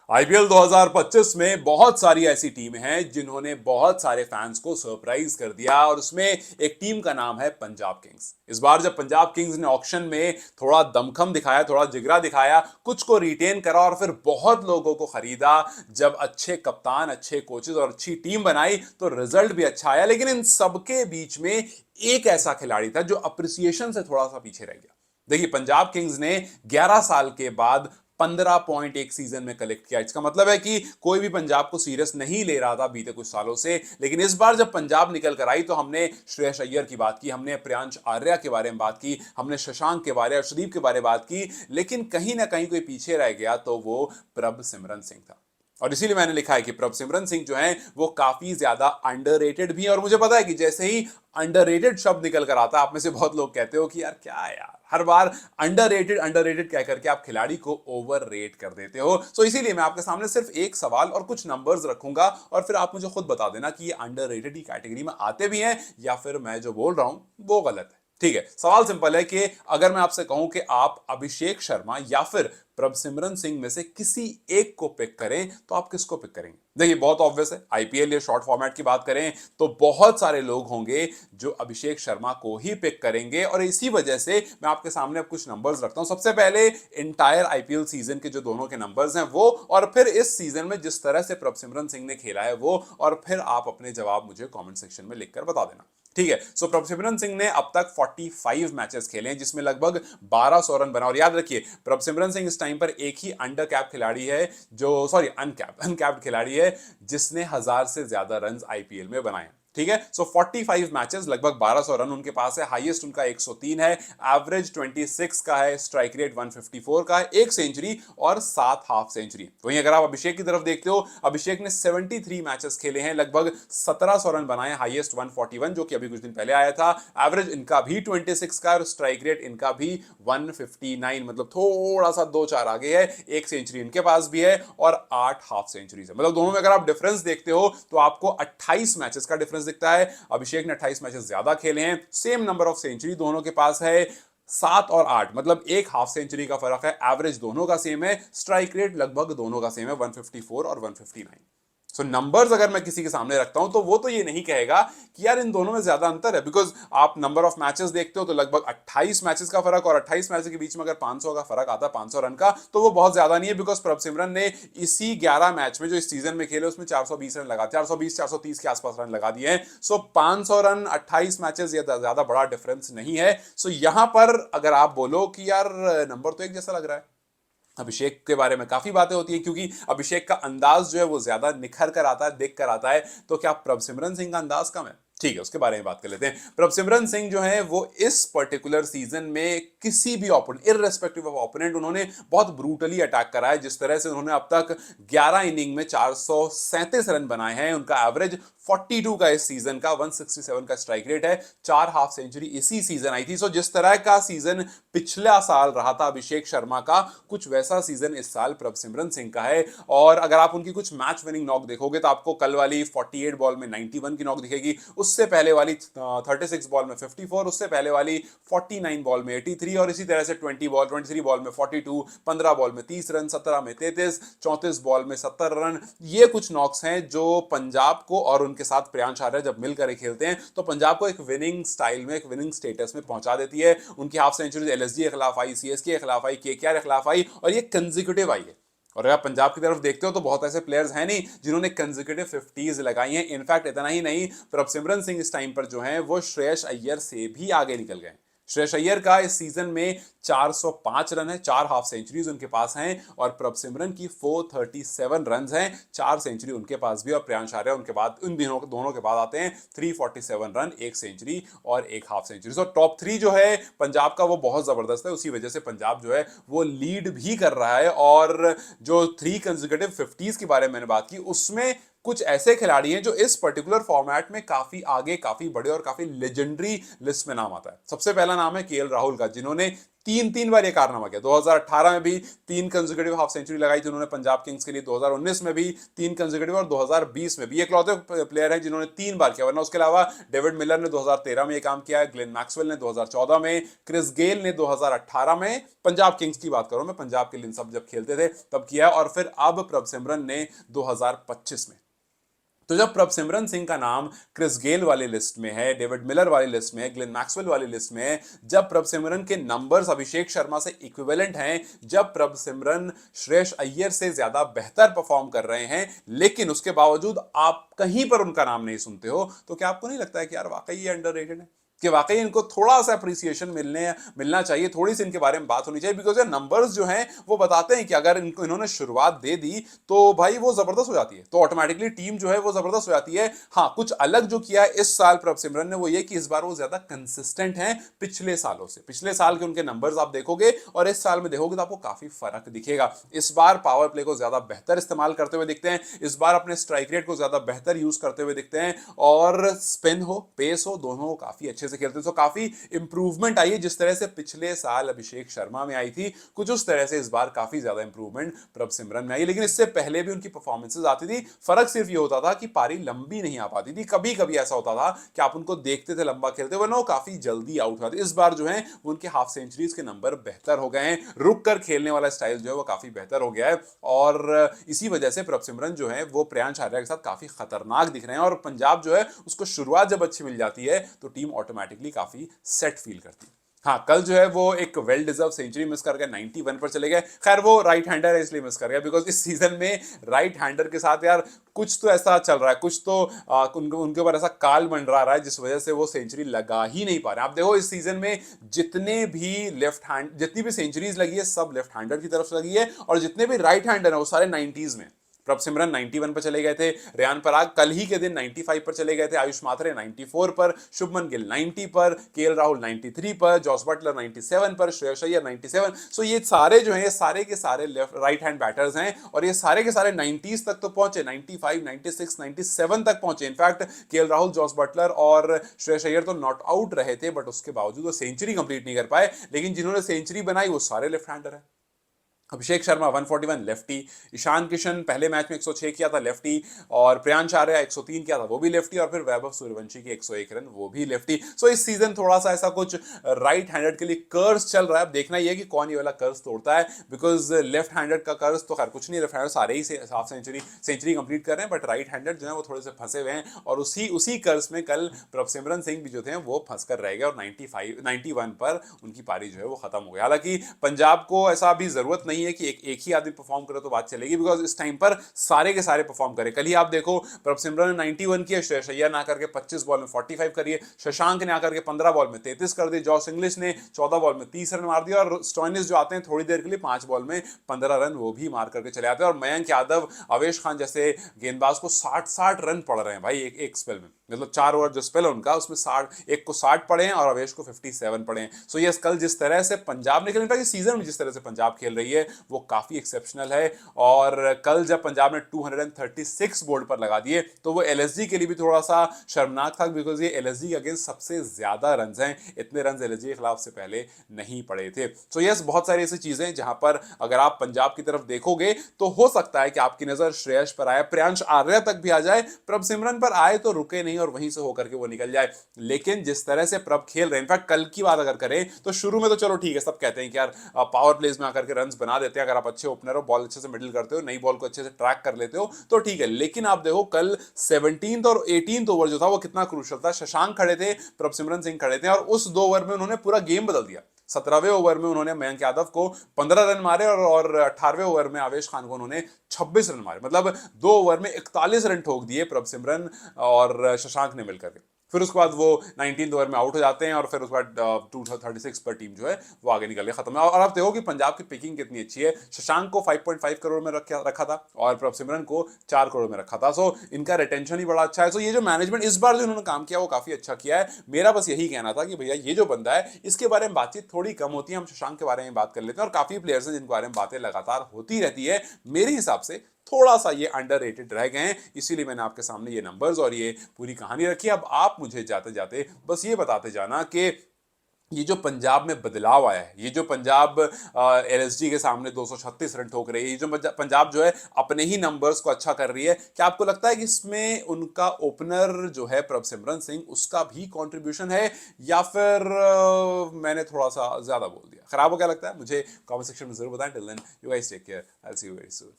IPL 2025 में बहुत सारी ऐसी टीमें हैं जिन्होंने बहुत सारे फैंस को सरप्राइज कर दिया और उसमें एक टीम का नाम है पंजाब किंग्स। इस बार जब पंजाब किंग्स ने ऑक्शन में थोड़ा दमखम दिखाया, थोड़ा जिगरा दिखाया, कुछ को रिटेन करा और फिर बहुत लोगों को खरीदा, जब अच्छे कप्तान, अच्छे कोचेज और अच्छी टीम बनाई तो रिजल्ट भी अच्छा आया। लेकिन इन सबके बीच में एक ऐसा खिलाड़ी था जो अप्रिसिएशन से थोड़ा सा पीछे रह गया। देखिए, पंजाब किंग्स ने 11 साल के बाद 15 पॉइंट एक सीजन में कलेक्ट किया। इसका मतलब है कि कोई भी पंजाब को सीरियस नहीं ले रहा था बीते कुछ सालों से। लेकिन इस बार जब पंजाब निकल कर आई तो हमने श्रेयस अय्यर की बात की, हमने प्रियांश आर्या के बारे में बात की, हमने शशांक के बारे, अर्शदीप के बारे में बात की। लेकिन कहीं ना कहीं कोई पीछे रह गया तो वो प्रभ सिमरन सिंह था। और इसीलिए मैंने लिखा है कि प्रभ सिमरन सिंह जो है वो काफी ज्यादा अंडररेटेड भी है। और मुझे पता है कि जैसे ही अंडररेटेड शब्द निकल कर आता है, आप में से बहुत लोग कहते हो कि यार क्या है यार, हर बार अंडररेटेड अंडररेटेड कह करके आप खिलाड़ी को ओवर रेट कर देते हो। सो इसीलिए मैं आपके सामने सिर्फ एक सवाल और कुछ नंबर्स रखूंगा और फिर आप मुझे खुद बता देना कि ये अंडररेटेड की कैटेगरी में आते भी हैं या फिर मैं जो बोल रहा हूं वो गलत है। ठीक है, सवाल सिंपल है कि अगर मैं आपसे कहूं कि आप अभिषेक शर्मा या फिर प्रभसिमरन सिंह में से किसी एक को पिक करें तो आप किसको पिक करेंगे? देखिए, बहुत ऑब्वियस है, आईपीएल या शॉर्ट फॉर्मेट की बात करें तो बहुत सारे लोग होंगे जो अभिषेक शर्मा को ही पिक करेंगे। और इसी वजह से मैं आपके सामने अब कुछ नंबर्स रखता हूं। सबसे पहले इंटायर आईपीएल सीजन के जो दोनों के नंबर्स हैं वो, और फिर इस सीजन में जिस तरह से प्रभसिमरन सिंह ने खेला है वो, और फिर आप अपने जवाब मुझे कमेंट सेक्शन में लिखकर बता देना। ठीक है, सो प्रभसिमरन सिंह ने अब तक 45 मैचेस खेले हैं जिसमें लगभग 1200 रन बना। और याद रखिए, प्रभसिमरन सिंह इस टाइम पर एक ही अंडर कैप खिलाड़ी है, जो सॉरी अनकैप्ड खिलाड़ी है जिसने 1000 से ज्यादा रन आईपीएल में बनाए। ठीक है, सो 45 मैचेस, लगभग 1200 रन उनके पास है। हाईएस्ट उनका 103 है, एवरेज 26 का है, स्ट्राइक रेट 154 का है, एक सेंचुरी और 7 हाफ सेंचुरी। वहीं अगर आप अभिषेक की तरफ देखते हो, अभिषेक ने 73 मैचेस खेले हैं, लगभग 1700 रन बनाए, हाईएस्ट 141 जो कि अभी कुछ दिन पहले आया था। एवरेज इनका भी 26 का, स्ट्राइक रेट इनका भी 159, मतलब थोड़ा सा 2-4 आगे है। एक सेंचुरी इनके पास भी है और 8 हाफ सेंचुरीज है। मतलब दोनों में अगर आप डिफरेंस देखते हो तो आपको 28 मैचेस का डिफरेंस दिखता है। अभिषेक ने 28 मैचेस ज्यादा खेले हैं, सेम नंबर ऑफ सेंचुरी दोनों के पास है, 7 और 8, मतलब एक हाफ सेंचुरी का फर्क है। एवरेज दोनों का सेम है, स्ट्राइक रेट लगभग दोनों का सेम है, 154 और 159। सो नंबर्स अगर मैं किसी के सामने रखता हूं तो वो तो ये नहीं कहेगा कि यार इन दोनों में ज्यादा अंतर है, बिकॉज आप नंबर ऑफ मैचेस देखते हो तो लगभग 28 मैचेस का फर्क, और 28 मैचेस के बीच में अगर 500 का फर्क आता है, 500 रन का, तो वो बहुत ज्यादा नहीं है। बिकॉज प्रभसिमरन ने इसी 11 मैच में जो इस सीजन में खेले उसमें 420 रन लगा, 420-430 के आसपास रन लगा दिए हैं। सो 500 रन 28 मैचेस, ये ज्यादा बड़ा डिफरेंस नहीं है। सो यहां पर अगर आप बोलो कि यार नंबर तो एक जैसा लग रहा है, अभिषेक के बारे में काफी बातें होती है क्योंकि अभिषेक का अंदाज जो है वो ज्यादा निखर कर आता है, देख कर आता है, तो क्या प्रभसिमरन सिंह का अंदाज कम है? ठीक है, उसके बारे में बात कर लेते हैं। प्रभसिमरन सिंह जो है वो इस पर्टिकुलर सीजन में किसी भी ओपोनेंट, इररेस्पेक्टिव ऑफ ओपोनेंट, उन्होंने बहुत ब्रूटली अटैक करा है। जिस तरह से उन्होंने अब तक 11 इनिंग में 437 रन बनाए हैं, उनका एवरेज 42 का इस सीजन का, 167 का स्ट्राइक रेट है, 4 हाफ सेंचुरी इसी सीजन आई थी। सो जिस तरह का सीजन पिछला साल रहा था अभिषेक शर्मा का, कुछ वैसा सीजन इस साल प्रभसिमरन सिंह का है। और अगर आप उनकी कुछ मैच विनिंग नॉक देखोगे तो आपको कल वाली 48 बॉल में 91 की नॉक दिखेगी, उससे पहले वाली 36 बॉल में 54, उससे पहले वाली 49 बॉल में 83, और इसी तरह से 23 बॉल में 42, 15 बॉल में 30 रन, 17 में 33, 34 बॉल में 70 रन। ये कुछ नॉक्स हैं जो पंजाब को, और उनके साथ प्रियांश आर्या जब मिलकर खेलते हैं तो पंजाब को एक विनिंग स्टाइल में, एक विनिंग स्टेटस में पहुंचा देती है। उनकी हाफ सेंचुरी एलएसजी के खिलाफ आई, सीएसके के खिलाफ आई, केकेआर के खिलाफ आई, और ये कंसेक्यूटिव आई है। और अगर पंजाब की तरफ देखते हो तो बहुत ऐसे प्लेयर्स हैं नहीं जिन्होंने कंसेक्यूटिव 50s लगाई हैं। इनफैक्ट इतना ही नहीं, प्रभसिमरन सिंह इस टाइम पर जो है वो श्रेयस अय्यर से भी आगे निकल गए। श्रेयस अय्यर का इस सीजन में 405 रन है, 4 हाफ सेंचुरीज उनके पास हैं, और प्रभसिमरन की 437 रन हैं, 4 सेंचुरी उनके पास भी। और प्रियांश आर्या उनके बाद, उन दोनों के बाद आते हैं 347 रन, 1 सेंचुरी और 1 हाफ सेंचुरी। सो टॉप 3 जो है पंजाब का वो बहुत जबरदस्त है, उसी वजह से पंजाब जो है वो लीड भी कर रहा है। और जो 3 कंसेक्यूटिव 50s के बारे में मैंने बात की, उसमें कुछ ऐसे खिलाड़ी हैं जो इस पर्टिकुलर फॉर्मेट में काफी आगे, काफी बड़े और काफी लेजेंडरी लिस्ट में नाम आता है। सबसे पहला नाम है केएल राहुल का, जिन्होंने तीन तीन बार ये कारनामा किया। 2018 में भी 3 कंसेक्यूटिव हाफ सेंचुरी लगाई थी उन्होंने पंजाब किंग्स के लिए, 2019 में भी 3 कंसेक्यूटिव और 2020 में भी। एक लौते प्लेयर हैं जिन्होंने 3 बार किया, वरना उसके अलावा डेविड मिलर ने 2013 में ये काम किया है, ग्लेन मैक्सवेल ने 2014 में, क्रिस गेल ने 2018 में, पंजाब किंग्स की बात करूं मैं, पंजाब के लिए सब जब खेलते थे तब किया, और फिर अब प्रभसिमरन ने 2025 में। तो जब प्रभसिमरन सिंह का नाम क्रिस गेल वाली लिस्ट में है, डेविड मिलर वाली लिस्ट में है, ग्लेन मैक्सवेल वाली लिस्ट में है, जब प्रभसिमरन के नंबर्स अभिषेक शर्मा से इक्विवेलेंट हैं, जब प्रभसिमरन श्रेयस अय्यर से ज्यादा बेहतर परफॉर्म कर रहे हैं, लेकिन उसके बावजूद आप कहीं पर उनका नाम नहीं सुनते हो, तो क्या आपको नहीं लगता है कि यार वाकई ये अंडररेटेड है, कि वाकई इनको थोड़ा सा अप्रिसिएशन मिलना चाहिए, थोड़ी सी इनके बारे में बात होनी चाहिए? बिकॉज ये नंबर्स जो हैं वो बताते हैं कि अगर इनको इन्होंने शुरुआत दे दी तो भाई वो जबरदस्त हो जाती है, तो ऑटोमेटिकली टीम जो है वो जबरदस्त हो जाती है। हाँ, कुछ अलग जो किया है इस साल प्रभसिमरन ने वो ये कि इस बार वो ज्यादा कंसिस्टेंट हैं पिछले सालों से। पिछले साल के उनके नंबर्स आप देखोगे और इस साल में देखोगे तो आपको काफी फर्क दिखेगा। इस बार पावर प्ले को ज्यादा बेहतर इस्तेमाल करते हुए दिखते हैं, इस बार अपने स्ट्राइक रेट को ज्यादा बेहतर यूज करते हुए दिखते हैं, और स्पिन हो पेस हो दोनों काफी अच्छे से खेलते हैं। तो काफी इंप्रूवमेंट आई है, जिस तरह से पिछले साल अभिषेक शर्मा में आई थी, कुछ उस तरह से इस बार काफी ज्यादा इंप्रूवमेंट प्रभसिमरन में आई। लेकिन इससे पहले भी उनकी परफॉर्मेंसेस आती थी, फर्क सिर्फ ये होता था कि पारी लंबी नहीं आ पाती थी। कभी कभी ऐसा होता था कि आप उनको देखते थे लंबा खेलते, वरना वो काफी जल्दी आउट होते। इस बार जो है उनके हाफ सेंचुरीज के नंबर बेहतर हो गए हैं, रुक कर खेलने वाला स्टाइल जो है वो काफी बेहतर हो गया है, और इसी वजह से प्रभसिमरन जो है वो प्रियांश आर्या के साथ काफी खतरनाक दिख रहे हैं। और पंजाब जो है उसको शुरुआत जब अच्छी मिल जाती है तो टीम ऑटोमेटिकली काफी सेट फील करती है। हाँ, कल जो है वो एक वेल डिजर्व सेंचुरी मिस कर गए, 91 पर चले गए। खैर वो राइट हैंडर है इसलिए मिस कर गया, बिकॉज इस सीजन में राइट हैंडर के साथ यार कुछ तो ऐसा चल रहा है, कुछ तो उनके ऊपर ऐसा काल मंडरा रहा है जिस वजह से वो सेंचुरी लगा ही नहीं पा रहे। आप देखो इस सीजन में जितनी भी सेंचुरीज लगी है सब लेफ्ट हैंडर की तरफ से लगी है, और जितने भी राइट हैंडर है वो सारे 90s में। प्रभसिमरन 91 पर चले गए थे, रेयान पराग कल ही के दिन 95 पर चले गए थे, आयुष मात्रे 94 पर, शुभमन गिल 90 पर, केएल राहुल 93 पर, जॉस बटलर 97 पर, श्रेयस अय्यर 97। सो ये सारे जो हैं ये सारे के सारे लेफ्ट राइट हैंड बैटर्स हैं, और ये सारे के सारे 90s तक तो पहुंचे, 95, 96, 97 तक पहुंचे। In fact KL Rahul, Jos Buttler और श्रेयस अय्यर तो नॉट आउट रहे थे, बट उसके बावजूद वो सेंचुरी कंप्लीट नहीं कर पाए। लेकिन जिन्होंने सेंचुरी बनाई वो सारे लेफ्ट हैंडर हैं। अभिषेक शर्मा 141 लेफ्टी, ईशान किशन पहले मैच में 106 किया था लेफ्टी, और प्रियांश आर्या 103 किया था वो भी लेफ्टी, और फिर वैभव सूर्यवंशी की 101 रन वो भी लेफ्टी। सो इस सीजन थोड़ा सा ऐसा कुछ राइट हैंडेड के लिए कर्स चल रहा है। अब देखना ये है कि कौन ये वाला कर्स तोड़ता है, बिकॉज लेफ्ट हैंडेड का कर्स तो खैर कुछ नहीं, लेफ्ट हैंडेड सारे ही हाफ सेंचुरी कंप्लीट कर रहे हैं, बट राइट हैंडेड जो है वो थोड़े से फंसे हुए हैं, और उसी कर्स में कल प्रभसिमरन सिंह भी जो थे वो फंस कर रह गए, और 91 पर उनकी पारी जो है वो खत्म हो गई। हालांकि पंजाब को ऐसा अभी जरूरत नहीं है कि एक ही आदमी परफॉर्म करे तो बात चलेगी, बिकॉज इस टाइम पर सारे के सारे परफॉर्म करे। कल ही आप देखो प्रभसिमरन ने 91 किया, श्रेयस अय्यर ने आकर के 25 बॉल में 45 करिए, शशांक ने आकर के 15 बॉल में 33 कर दिए, जॉस इंग्लिश ने 14 बॉल में 30 रन मार दिया, और स्टोइनिस जो आते हैं थोड़ी देर के लिए 5 बॉल में 15 रन वो भी मार करके चले आते हैं। और मयंक यादव, अवेश खान जैसे गेंदबाज को 60 रन पड़ रहे हैं भाई एक स्पेल में, मतलब 4 ओवर जो स्पेल है उनका उसमें 60 को 60 पड़े हैं और अवेश को 57 पड़े हैं। सो यस, कल जिस तरह से पंजाब ने खेला, सीजन में जिस तरह से पंजाब खेल रही है वो काफी एक्सेप्शनल है। और कल जब पंजाब ने 236 बोर्ड पर लगा दिए तो वो एलएसजी के लिए भी थोड़ा सा शर्मनाक था, बिकॉज ये एलएसजी के अगेंस्ट सबसे ज्यादा रन हैं, इतने रन एलएसजी के खिलाफ से पहले नहीं पड़े थे। सो यस, बहुत सारी ऐसी चीजें जहां पर अगर आप पंजाब की तरफ देखोगे तो हो सकता है कि आपकी नजर श्रेयस पर आए, प्रियांश आर्या तक भी आ जाए, प्रभसिमरन पर आए तो रुके नहीं और वहीं से होकर के वो निकल जाए। लेकिन जिस तरह से प्रभ खेल रहे हैं, इनफैक्ट कल की बात अगर करें तो शुरू में तो चलो ठीक है, सब कहते हैं कि यार पावर प्लेज में आकर के रन्स बना देते हैं, अगर आप अच्छे ओपनर हो, बॉल अच्छे से मिडिल करते हो, नई बॉल को अच्छे से ट्रैक कर लेते हो तो ठीक है। लेकिन आप देखो कल 17th और 18th ओवर जो था वो कितना क्रूशल था। शशांक खड़े थे, प्रभसिमरन सिंह खड़े थे, और उस 2 ओवर में उन्होंने पूरा गेम बदल दिया। 17वें ओवर में उन्होंने मयंक यादव को 15 रन मारे, और 18वें ओवर में आवेश खान को उन्होंने 26 रन मारे, मतलब 2 ओवर में 41 रन ठोक दिए प्रभसिमरन और शशांक ने मिलकर के। फिर उसके बाद वो 19th ओवर में आउट हो जाते हैं, और फिर उसके बाद 236 पर टीम जो है वो आगे निकल के खत्म है। और आप देखो कि पंजाब की पिकिंग कितनी अच्छी है। शशांक को 5.5 करोड़ में रखा था और प्रभसिमरन को 4 करोड़ में रखा था। सो इनका रिटेंशन ही बड़ा अच्छा है। सो ये जो मैनेजमेंट इस बार जो उन्होंने काम किया वो काफी अच्छा किया है। मेरा बस यही कहना था कि भैया ये जो बंदा है इसके बारे में बातचीत थोड़ी कम होती है, हम शशांक के बारे में बात कर लेते हैं, और काफी प्लेयर्स हैं जिनके बारे में बातें लगातार होती रहती है। मेरे हिसाब से थोड़ा सा ये अंडररेटेड रह गए हैं, इसीलिए मैंने आपके सामने ये नंबर्स और ये पूरी कहानी रखी। अब आप मुझे जाते जाते बस ये बताते जाना कि ये जो पंजाब में बदलाव आया है, ये जो पंजाब एलएसजी के सामने 236 रन ठोक रही है, ये जो पंजाब जो है अपने ही नंबर्स को अच्छा कर रही है, क्या आपको लगता है कि इसमें उनका ओपनर जो है प्रभसिमरन सिंह उसका भी कंट्रीब्यूशन है, या फिर मैंने थोड़ा सा ज्यादा बोल दिया? खराब हो, क्या लगता है मुझे कमेंट सेक्शन में जरूर बताएं। Till then you guys take care, I will see you very soon.